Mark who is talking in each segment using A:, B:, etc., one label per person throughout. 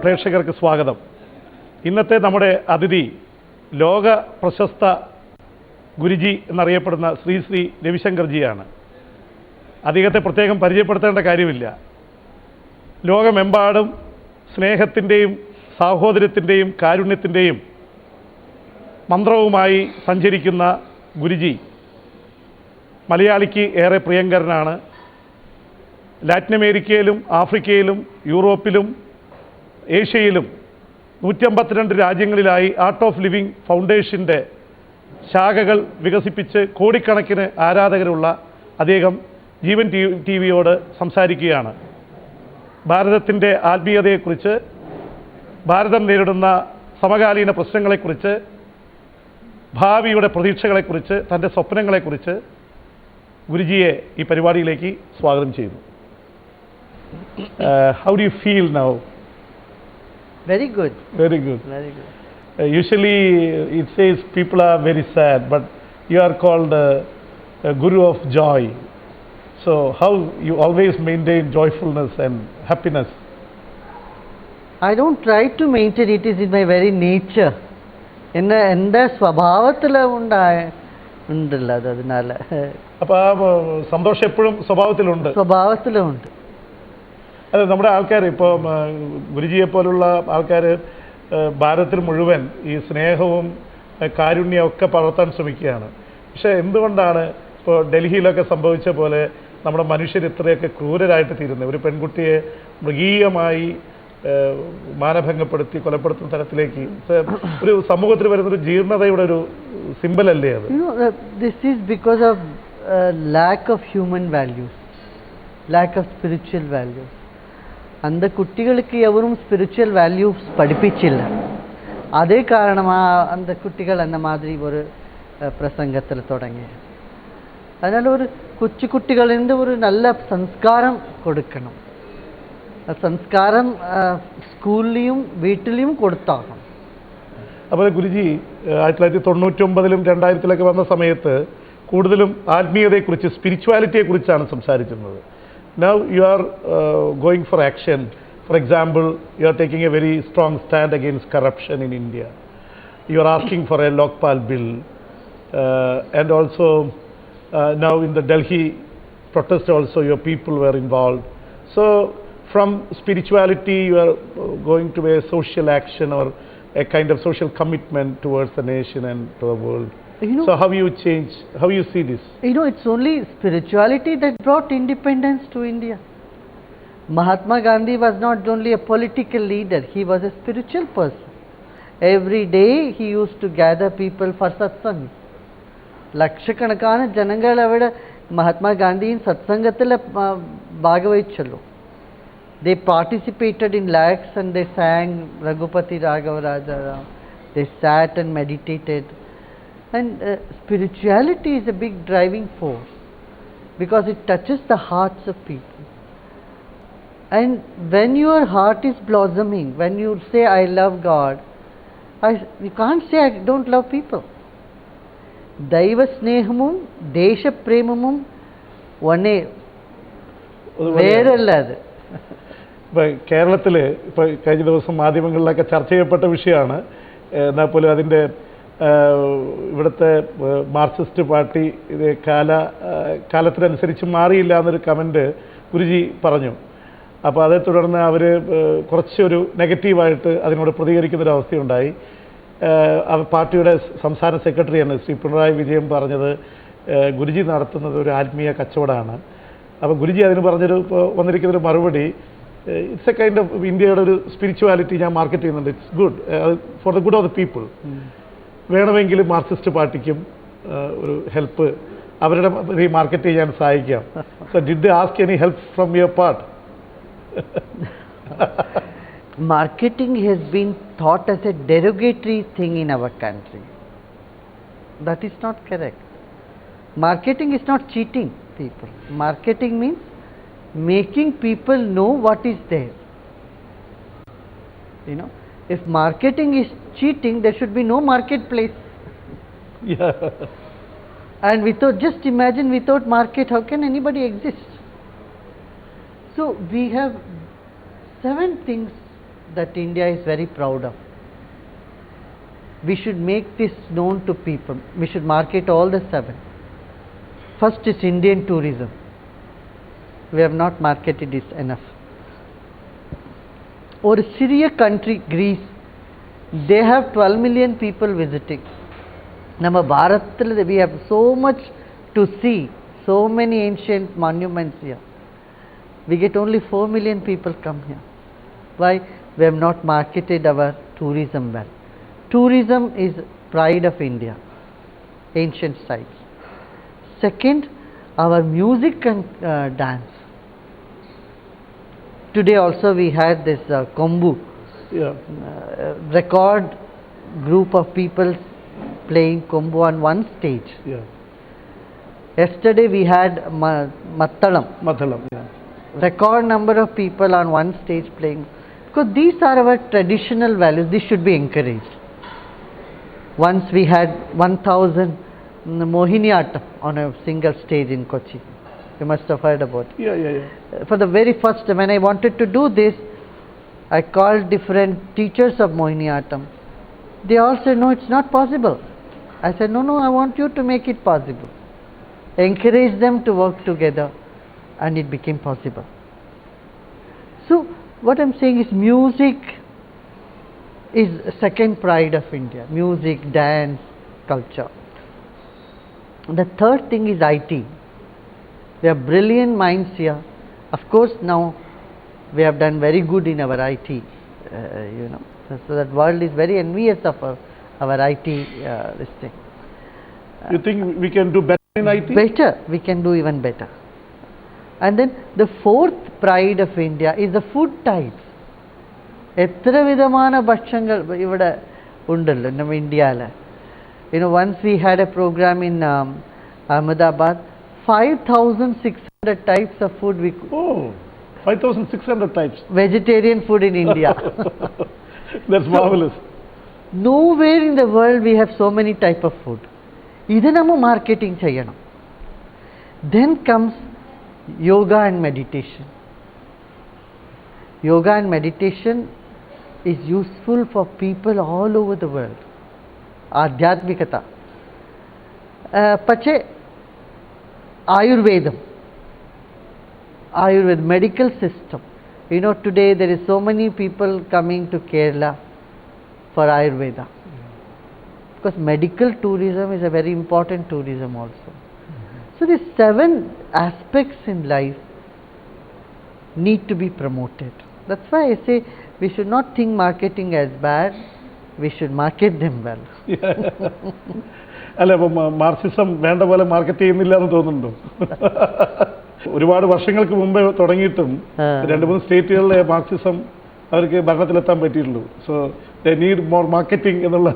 A: പ്രേക്ഷകർക്ക് സ്വാഗതം. ഇന്നത്തെ നമ്മുടെ അതിഥി ലോക പ്രശസ്ത ഗുരുജി എന്നറിയപ്പെടുന്ന ശ്രീ ശ്രീ രവിശങ്കർജിയാണ്. അദ്ദേഹത്തെ പ്രത്യേകം പരിചയപ്പെടുത്തേണ്ട കാര്യമില്ല. ലോകമെമ്പാടും സ്നേഹത്തിൻ്റെയും സാഹോദര്യത്തിൻ്റെയും കാരുണ്യത്തിൻ്റെയും മന്ത്രവുമായി സഞ്ചരിക്കുന്ന ഗുരുജി മലയാളിക്ക് ഏറെ പ്രിയങ്കരനാണ്. ലാറ്റിൻ അമേരിക്കയിലും ആഫ്രിക്കയിലും യൂറോപ്പിലും ഏഷ്യയിലും 152 രാജ്യങ്ങളിലായി ആർട്ട് ഓഫ് ലിവിങ് ഫൗണ്ടേഷൻ്റെ ശാഖകൾ വികസിപ്പിച്ച് കോടിക്കണക്കിന് ആരാധകരുള്ള അദ്ദേഹം ജീവൻ ടിവിയോട് സംസാരിക്കുകയാണ്. ഭാരതത്തിൻ്റെ ആത്മീയതയെക്കുറിച്ച്, ഭാരതം നേരിടുന്ന സമകാലീന പ്രശ്നങ്ങളെക്കുറിച്ച്, ഭാവിയുടെ പ്രതീക്ഷകളെക്കുറിച്ച്, തൻ്റെ സ്വപ്നങ്ങളെക്കുറിച്ച് ഗുരുജിയെ ഈ പരിപാടിയിലേക്ക് സ്വാഗതം ചെയ്യുന്നു. How do you feel now?
B: Very good.
A: Very good.
B: Very good.
A: Usually it says people are very sad, but you are called a guru of joy. So how you always maintain joyfulness and happiness?
B: I don't try to maintain, it is in my very nature. എൻ്റെ സ്വഭാവത്തിൽ ഉണ്ടല്ലോ അതതിനാല.
A: അപ്പോൾ ആ സന്തോഷം എപ്പോഴും സ്വഭാവത്തിലുണ്ട്. അതെ, നമ്മുടെ ആൾക്കാർ ഇപ്പോൾ ഗുരുജിയെ പോലുള്ള ആൾക്കാർ ഭാരതത്തിൽ മുഴുവൻ ഈ സ്നേഹവും കാരുണ്യവും ഒക്കെ പകർത്താൻ ശ്രമിക്കുകയാണ്. പക്ഷേ എന്തുകൊണ്ടാണ് ഇപ്പോൾ ഡൽഹിയിലൊക്കെ സംഭവിച്ച പോലെ നമ്മുടെ മനുഷ്യർ ഇത്രയൊക്കെ ക്രൂരരായിട്ട് തീരുന്നത്? ഒരു പെൺകുട്ടിയെ മൃഗീയമായി മാനഭംഗപ്പെടുത്തി കൊലപ്പെടുത്തുന്ന തരത്തിലേക്ക് ഒരു സമൂഹത്തിൽ വരുന്നൊരു ജീർണതയുടെ ഒരു സിമ്പലല്ലേ അത്?
B: This is because of lack of human values, lack of spiritual values. அந்த குட்டிகளுக்கு எவரும் ஸ்பிரிச்சுவல் வேல்யூஸ் படிப்பிச்சில்ல. அதே காரணமாக அந்த குட்டிகள் அந்த மாதிரி ஒரு பிரசங்கத்தில் தொடங்கி. அதனால் ஒரு கொச்சு குட்டிகளிருந்து ஒரு நல்ல சம்ஸ்காரம் கொடுக்கணும். സംസ്കാരം സ്കൂളിലും വീട്ടിലും കൊടുത്താകണം.
A: അപ്പോൾ ഗുരുജി 1999-ലും 2000-ലൊക്കെ വന്ന സമയത്ത് കൂടുതലും ആത്മീയതയെക്കുറിച്ച്, സ്പിരിച്വാലിറ്റിയെക്കുറിച്ചാണ് സംസാരിക്കുന്നത്. Now you are going for action. For example, you are taking a very strong stand against corruption in India. You are asking for a Lokpal bill, and also now in the Delhi protest also your people were involved. So from spirituality you are going to a social action or a kind of social commitment towards the nation and to the world. So how you change, how you see this?
B: It's only spirituality that brought independence to India. Mahatma Gandhi was not only a political leader, he was a spiritual person. Every day he used to gather people for satsang. ലക്ഷക്കണക്കാണ് ജനങ്ങൾ അവിടെ മഹാത്മാ ഗാന്ധിയും സത്സംഗത്തിൽ ഭാഗവഹിച്ചല്ലോ. They participated in lakhs and they sang Raghupati Raghava Rajaram. They sat and meditated. And spirituality is a big driving force because it touches the hearts of people. And when your heart is blossoming, when you say I love God, you can't say I don't love people. Daiva snehamum desha premamum one വേറല്ലത്.
A: ഇപ്പോൾ കേരളത്തിൽ ഇപ്പോൾ കഴിഞ്ഞ ദിവസം മാധ്യമങ്ങളിലൊക്കെ ചർച്ച ചെയ്യപ്പെട്ട വിഷയമാണ്. എന്നാൽ പോലും അതിൻ്റെ ഇവിടുത്തെ മാർക്സിസ്റ്റ് പാർട്ടി ഇത് കാലത്തിനനുസരിച്ച് മാറിയില്ല എന്നൊരു കമൻറ്റ് ഗുരുജി പറഞ്ഞു. അപ്പോൾ അതേ തുടർന്ന് അവർ കുറച്ചൊരു നെഗറ്റീവായിട്ട് അതിനോട് പ്രതികരിക്കുന്നൊരവസ്ഥയുണ്ടായി. പാർട്ടിയുടെ സംസ്ഥാന സെക്രട്ടറിയാണ് ശ്രീ പിണറായി വിജയൻ പറഞ്ഞത് ഗുരുജി നടത്തുന്നത് ഒരു ആത്മീയ കച്ചവടമാണ്. അപ്പോൾ ഗുരുജി അതിന് പറഞ്ഞൊരു വന്നിരിക്കുന്നൊരു മറുപടി, ഇറ്റ്സ് എ കൈൻഡ് ഓഫ് ഇന്ത്യയുടെ ഒരു സ്പിരിച്വാലിറ്റി ഞാൻ മാർക്കറ്റ് ചെയ്യുന്നുണ്ട്, it's good for the good of the people. വേണമെങ്കിൽ മാർക്സിസ്റ്റ് പാർട്ടിക്കും ഒരു ഹെൽപ്പ് അവരുടെ മാർക്കറ്റ് ചെയ്യാൻ സഹായിക്കാം. So did they ask any help from your part?
B: Marketing has been thought as a derogatory thing in our country. That is not correct. Marketing is not cheating people. Marketing means making people know what is there. If marketing is cheating, there should be no marketplace.
A: Yeah.
B: And just imagine without market, how can anybody exist? So we have 7 things that India is very proud of. We should make this known to people. We should market all the 7. First is Indian tourism. We have not marketed this enough. Or a Syria country, Greece, they have 12 million people visiting. Nama Bharathil, we have so much to see, so many ancient monuments here. We get only 4 million people come here. Why? We have not marketed our tourism well. Tourism is pride of India, ancient sites. Second, our music and dance. Today also we had this Kombu, record group of people playing Kombu on one stage. Yesterday we had Mathalam. Record number of people on one stage playing. Because these are our traditional values, these should be encouraged. Once we had 1000 Mohiniyattam on a single stage in Kochi. You must have heard about it. For the very first time, when I wanted to do this, I called different teachers of Mohiniyattam. They all said, no, it's not possible. I said, no, I want you to make it possible. Encourage them to work together, and it became possible. So, what I'm saying is music is second pride of India. Music, dance, culture. The third thing is IT. We have brilliant minds here. Of course, now we have done very good in our IT. So that world is very envious of our IT. This thing.
A: You think we can do better in IT?
B: Better. We can do even better. And then the fourth pride of India is the food types. എത്ര വിധமான ഭക്ഷണങ്ങൾ ഇവിടെ ഉണ്ടല്ലോ നമ്മുടെ ഇന്ത്യയിൽ. Once we had a program in Ahmedabad, 5,600 types of food we could.
A: Oh, 5,600 types.
B: Vegetarian food in India.
A: That's marvelous.
B: Nowhere in the world we have so many type of food. ഇത് നമ്മൾ marketing ചെയ്യണം. Then comes yoga and meditation. Yoga and meditation is useful for people all over the world. Adhyatmikata. പക്ഷേ Ayurveda, medical system. Today there is so many people coming to Kerala for Ayurveda. Because medical tourism is a very important tourism also. So these 7 aspects in life need to be promoted. That's why I say we should not think marketing as bad, we should market them well.
A: അല്ല, അപ്പം Marxism വേണ്ട പോലെ market ചെയ്യുന്നില്ല എന്ന് തോന്നുന്നുണ്ടോ? ഒരുപാട് വർഷങ്ങൾക്ക് മുമ്പേ തുടങ്ങിയിട്ടും 2-3 സ്റ്റേറ്റുകളിലെ മാർക്സിസം അവർക്ക് ഭരണത്തിലെത്താൻ പറ്റിയിട്ടുള്ളൂ. So they need more marketing എന്നുള്ള.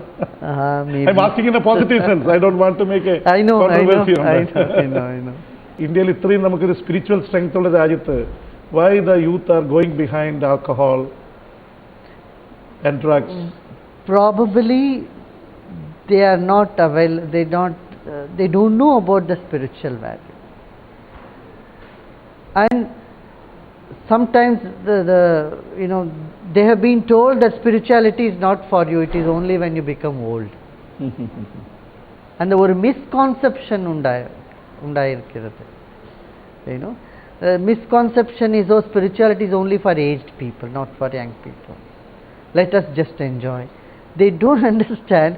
A: I'm asking in a positive sense. I don't want to make a controversy on that. I know. ഇന്ത്യയിൽ ഇത്രയും നമുക്കൊരു സ്പിരിച്വൽ സ്ട്രെങ്ത് ഉള്ള രാജ്യത്ത് why the youth are going behind alcohol and drugs?
B: Probably they are not they don't know about the spiritual value. And sometimes they have been told that spirituality is not for you, it is only when you become old. And there were misconception undayirukkirathu. Misconception is spirituality is only for aged people, not for young people. Let us just enjoy. They don't understand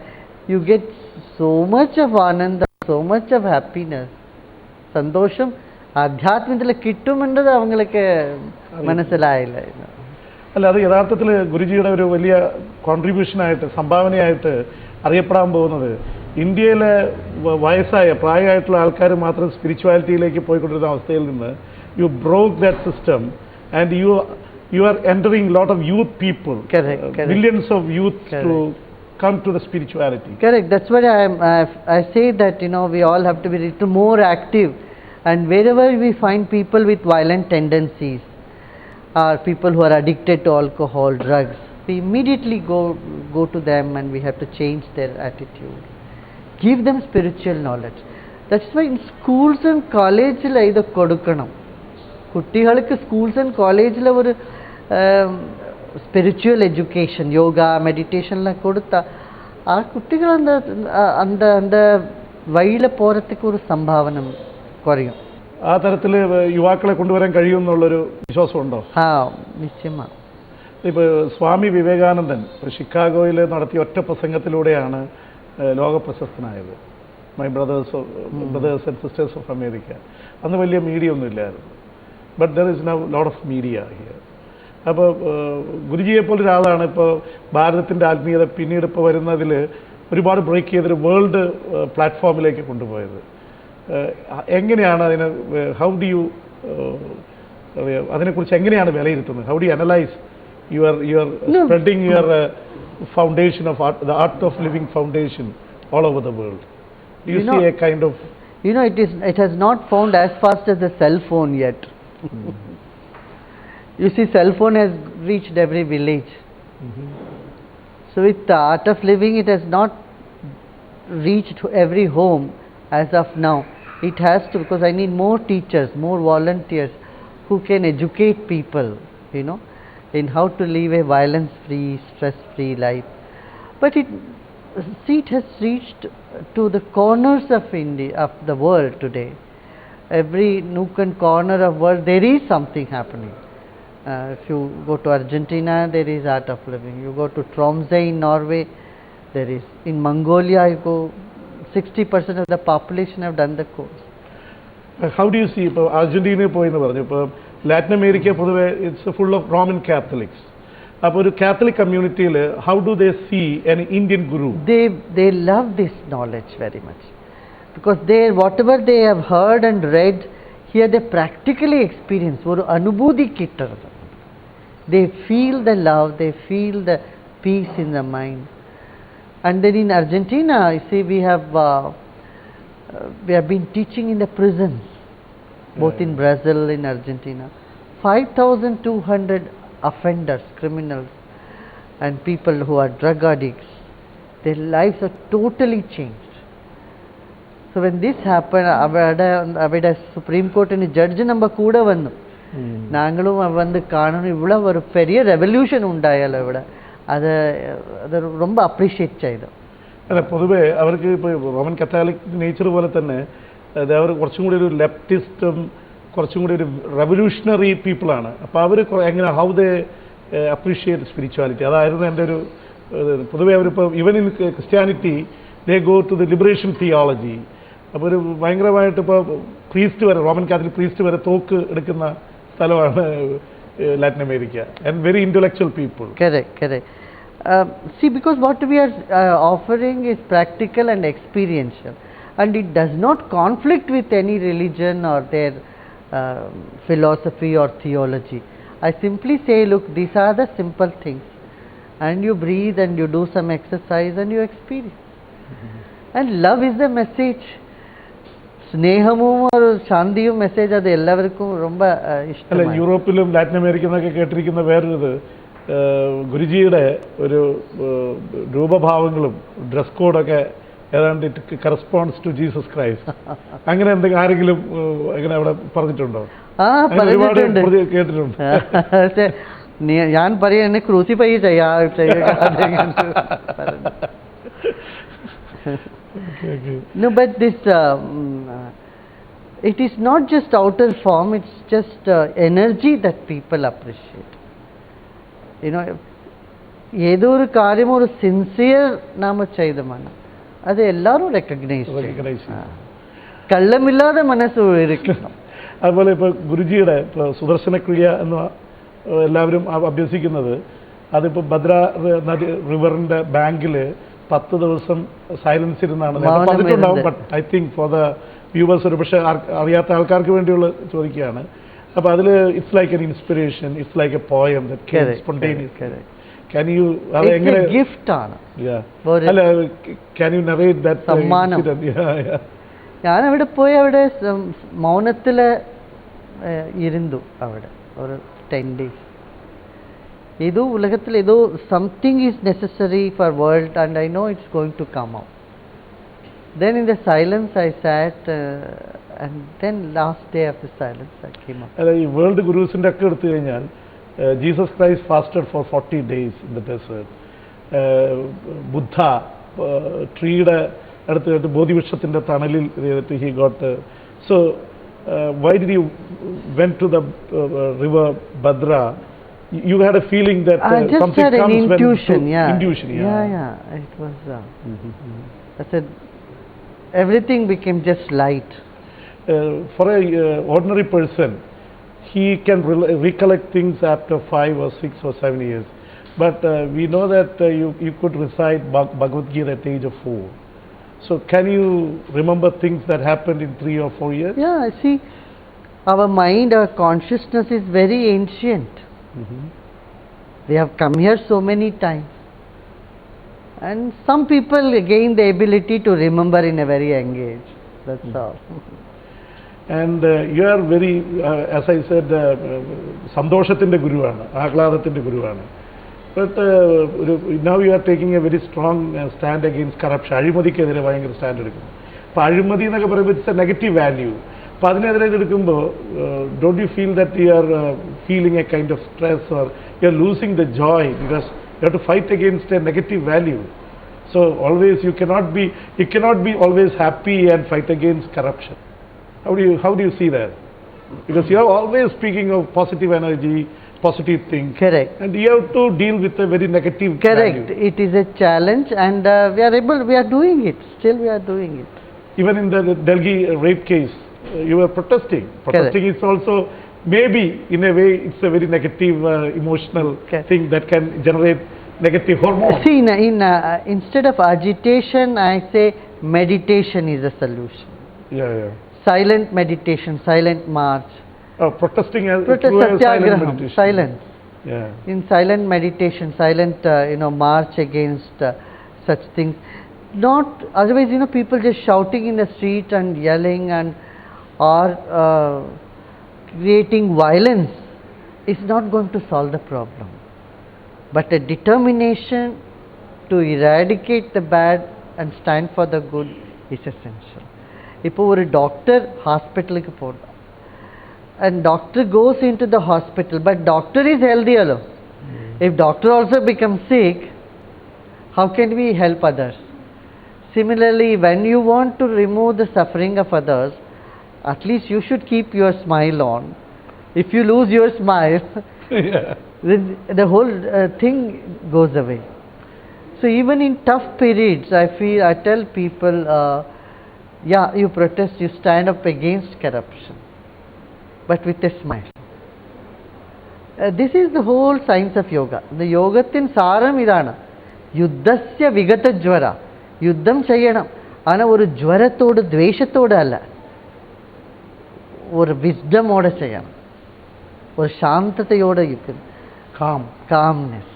B: you get so much of ananda, so much of happiness. സന്തോഷം ആധ്യാത്മത്തിൽ കിട്ടുമെന്നത് അവങ്ങൾക്ക് മനസ്സിലായില്ല.
A: അല്ല, അത് യഥാർത്ഥത്തിൽ ഗുരുജിയുടെ ഒരു വലിയ കോൺട്രിബ്യൂഷനായിട്ട്, സംഭാവനയായിട്ട് അറിയപ്പെടാൻ പോകുന്നത് ഇന്ത്യയിലെ പ്രായമായിട്ടുള്ള ആൾക്കാർ മാത്രം സ്പിരിച്വാലിറ്റിയിലേക്ക് പോയിക്കൊണ്ടിരുന്ന അവസ്ഥയിൽ നിന്ന് you broke that system and you are entering a lot of youth people.
B: Correct.
A: Millions of youth to come to the spirituality.
B: Correct. That's why I say that we all have to be little more active, and wherever we find people with violent tendencies or people who are addicted to alcohol, drugs, we immediately go to them and we have to change their attitude. Give them spiritual knowledge. That's why in schools and colleges ഇത് കൊടുക്കണം. കുട്ടികൾക്ക് schools and കോളേജിൽ ഒരു spiritual education, yoga, meditation la kodutha aa kuttigal anda vayile porathukku oru sambhavanam koriyum.
A: ആ തരത്തിൽ യുവാക്കളെ കൊണ്ടുവരാൻ കഴിയുമെന്നുള്ളൊരു വിശ്വാസമുണ്ടോ?
B: ആ നിശ്ചയമാണ്.
A: ഇപ്പോൾ സ്വാമി വിവേകാനന്ദൻ ഷിക്കാഗോയിൽ നടത്തിയ ഒറ്റ പ്രസംഗത്തിലൂടെയാണ് ലോക പ്രശസ്തനായത്. My brothers and sisters of America. അന്ന് വലിയ മീഡിയ ഒന്നും ഇല്ലായിരുന്നു. But there is now lot of media here. അപ്പോൾ ഗുരുജിയെപ്പോലൊരാളാണ് ഇപ്പോൾ ഭാരതത്തിൻ്റെ ആത്മീയത പിന്നീട് ഇപ്പോൾ വരുന്നതിൽ ഒരുപാട് ബ്രേക്ക് ചെയ്തൊരു വേൾഡ് പ്ലാറ്റ്ഫോമിലേക്ക് കൊണ്ടുപോയത്. എങ്ങനെയാണ് അതിനെ അതിനെക്കുറിച്ച് എങ്ങനെയാണ് വിലയിരുത്തുന്നത്? How do you analyse your spreading your foundation of art, the art of living foundation all over the world? Do you see a kind of...
B: it has not found as fast as the cell phone yet. You see, cell phone has reached every village. So with the art of living, it has not reached to every home as of now. It has to, because I need more teachers, more volunteers who can educate people, in how to live a violence-free, stress-free life. But it has reached to the corners of India, of the world today. Every nook and corner of world, there is something happening. If you go to Argentina, there is art of living. You go to Tromsø in Norway, there is. In Mongolia, you go, 60% of the population have done the course.
A: How do you see, ഇപ്പോൾ അർജന്റീനയിൽ പോയി എന്ന് പറഞ്ഞു, ഇപ്പോൾ Latin America പൊതുവെ it's full of Roman Catholics. അപ്പോൾ ഒരു Catholic കമ്മ്യൂണിറ്റിയിൽ how do they see an Indian guru?
B: They love this knowledge very much, because whatever they have heard and read, here they practically experience. ഒരു അനുഭൂതി കിട്ടുന്നത്. They feel the love, they feel the peace in the mind. And then in Argentina, you see, we have been teaching in the prisons, both in Brazil, in Argentina. 5,200 offenders, criminals, and people who are drug addicts, their lives are totally changed. So when this happened, avada Supreme Court in judge number kuda vannu. Nangalum vandu kaananu ivla oru periya revolution undayala avada. അത് ரொம்ப appreciate ചെയ്തു.
A: അല്ല, പൊതുവേ അവർക്ക് ഇപ്പോൾ Roman Catholic nature പോലെ തന്നെ അവർ കുറച്ചും കൂടി ഒരു ലെഫ്റ്റിസ്റ്റും കുറച്ചും കൂടി ഒരു റെവല്യൂഷണറി പീപ്പിളാണ്. അപ്പോൾ അവർ എങ്ങനെ ഹൗ ദേ അപ്രീഷിയേറ്റ് സ്പിരിച്വാലിറ്റി, അതായിരുന്നു എൻ്റെ ഒരു പൊതുവേ അവരിപ്പോൾ even in Christianity they go to the liberation theology. അപ്പോൾ ഒരു ഭയങ്കരമായിട്ട് ഇപ്പോൾ പ്രീസ്റ്റ് വരെ, റോമൻ കാത്തലിക് പ്രീസ്റ്റ് വരെ തോക്ക് എടുക്കുന്ന സ്ഥലമാണ് Latin America, and very intellectual people.
B: Correct. See, because what we are offering is practical and experiential, and it does not conflict with any religion or their philosophy or theology. I simply say, look, these are the simple things, and you breathe and you do some exercise and you experience. And love is the message. സ്നേഹവും ഒരു ശാന്തിയും message അത് എല്ലാവർക്കും ரொம்ப ഇഷ്ടമാണ്.
A: അല്ല, യൂറോപ്പിലും Latin അമേരിക്കയിലൊക്കെ കേട്ടിരിക്കുന്ന വേറൊരു ഗുരുജിയുടെ ഒരു രൂപഭാവങ്ങളും ഡ്രസ് കോഡൊക്കെ ഏതാണ്ട് it corresponds to Jesus Christ. അങ്ങനെ എന്തെങ്കിലും ആരെങ്കിലും അങ്ങനെ അവിടെ പറഞ്ഞിട്ടുണ്ടോ? കേട്ടിട്ടുണ്ട്.
B: ഞാൻ പറയാ എന്നെ ക്രൂസിഫൈ ചെയ്യാ. No, but this it is not just outer form, it's just energy that people appreciate. ഏതോ ഒരു കാര്യം ഒരു സിൻസിയർ നാമ ചെയ്തമാണ്, അത് എല്ലാവരും റെക്കഗ്നൈസ് ചെയ്യും. കള്ളമില്ലാതെ മനസ്സ് ഇരിക്കണം.
A: അതുപോലെ ഇപ്പോൾ ഗുരുജിയുടെ സുദർശനക്രിയ എന്ന് എല്ലാവരും അഭ്യസിക്കുന്നത്, അതിപ്പോൾ ഭദ്ര നദി റിവറിൻ്റെ ബാങ്കിൽ 10 ദിവസം സൈലൻസ് ഇരുന്നാണ് പറഞ്ഞിട്ടുണ്ടാവും. But I think for the viewers, ഒരു പക്ഷേ അറിയാത്ത ആൾക്കാർക്ക് വേണ്ടിയുള്ള ചോദിക്കുകയാണ്. അപ്പോൾ അതിൽ it's like an inspiration, it's like A poem that came spontaneously. Can you എങ്ങനെ
B: ഗിഫ്റ്റ് ആണ്?
A: അല്ല, can you narrate that incident?
B: ഞാൻ അവിടെ പോയി അവിടെ മൗനത്തിൽ ഇരുന്നു അവിടെ ഒരു 10 days. ഏതോ ഉലകത്തിൽ ഏതോ something is necessary for world and I know it's going to come out. Then in the silence I sat and then last day of the silence I came up.
A: അല്ല, ഈ വേൾഡ് ഗുരുസിൻ്റെ ഒക്കെ എടുത്തു കഴിഞ്ഞാൽ Jesus Christ fasted for 40 days in the desert. Buddha treed അടുത്ത് ബോധിവൃക്ഷത്തിൻ്റെ തണലിൽ he got so why did you went to the river Badra? You had a feeling that
B: I just
A: something
B: had an
A: comes
B: intuition,
A: when
B: yeah.
A: Intuition,
B: Yeah. It was. I said everything became just light.
A: For a ordinary person, he can recollect things after 5 or 6 or 7 years. But we know that you could recite Bhagavad Gita at the age of 4. So can you remember things that happened in 3 or 4 years?
B: Yeah, see, our mind, our consciousness is very ancient. We have come here so many times. And some people gain the ability to remember in a very young age. That's all.
A: And you are very, as I said, സന്തോഷത്തിൻ്റെ ഗുരുവാണ്, ആഹ്ലാദത്തിൻ്റെ ഗുരുവാണ്. But now you are taking a very strong stand against corruption. അഴിമതിക്കെതിരെ ഭയങ്കര stand എടുക്കുന്നു. അപ്പോൾ അഴിമതി എന്നൊക്കെ പറയുമ്പോൾ ഇറ്റ്സ് എ നെഗറ്റീവ് വാല്യൂ. അപ്പോൾ അതിനെതിരെ എടുക്കുമ്പോൾ don't you feel that you are feeling a kind of stress or you are losing the joy because you have to fight against a negative value. So always you cannot be always happy and fight against corruption. How do you see that? Because you are always speaking of positive energy, positive things.
B: Correct.
A: And you have to deal with a very negative
B: Correct.
A: value.
B: It is a challenge, and we are doing it. Still we are doing it.
A: Even in the Delhi rape case, you were protesting. Protesting is also maybe in a way it's a very negative emotional thing that can generate negative hormones.
B: See, instead of agitation, I say meditation is a solution.
A: Yeah.
B: Silent meditation, silent march.
A: Protesting as
B: silent meditation. Silence.
A: Yeah.
B: In silent meditation, silent march against such things. Not otherwise, people just shouting in the street and yelling or creating violence is not going to solve the problem. But a determination to eradicate the bad and stand for the good is essential. இப்போ ஒரு doctor ஹாஸ்பிட்டலுக்கு போகிறோம், and doctor goes into the hospital, but doctor is healthy alone. If doctor also becomes sick, how can we help others? Similarly, when you want to remove the suffering of others, at least you should keep your smile on. If you lose your smile, then the whole thing goes away. So even in tough periods, I tell people, you protest, you stand up against corruption, but with a smile. This is the whole science of yoga. The yogatin saram idana. Yuddhasya vigata jvara. യുദ്ധം ചെയ്യണം, ஆனால் ഒരു ജ്വരത്തോട് ദ്വേഷത്തോടെ അല്ല, ഒരു വിസ്ഡമോടെ ചെയ്യണം, ഒരു ശാന്തതയോടെ ഇരിക്കണം, calmness.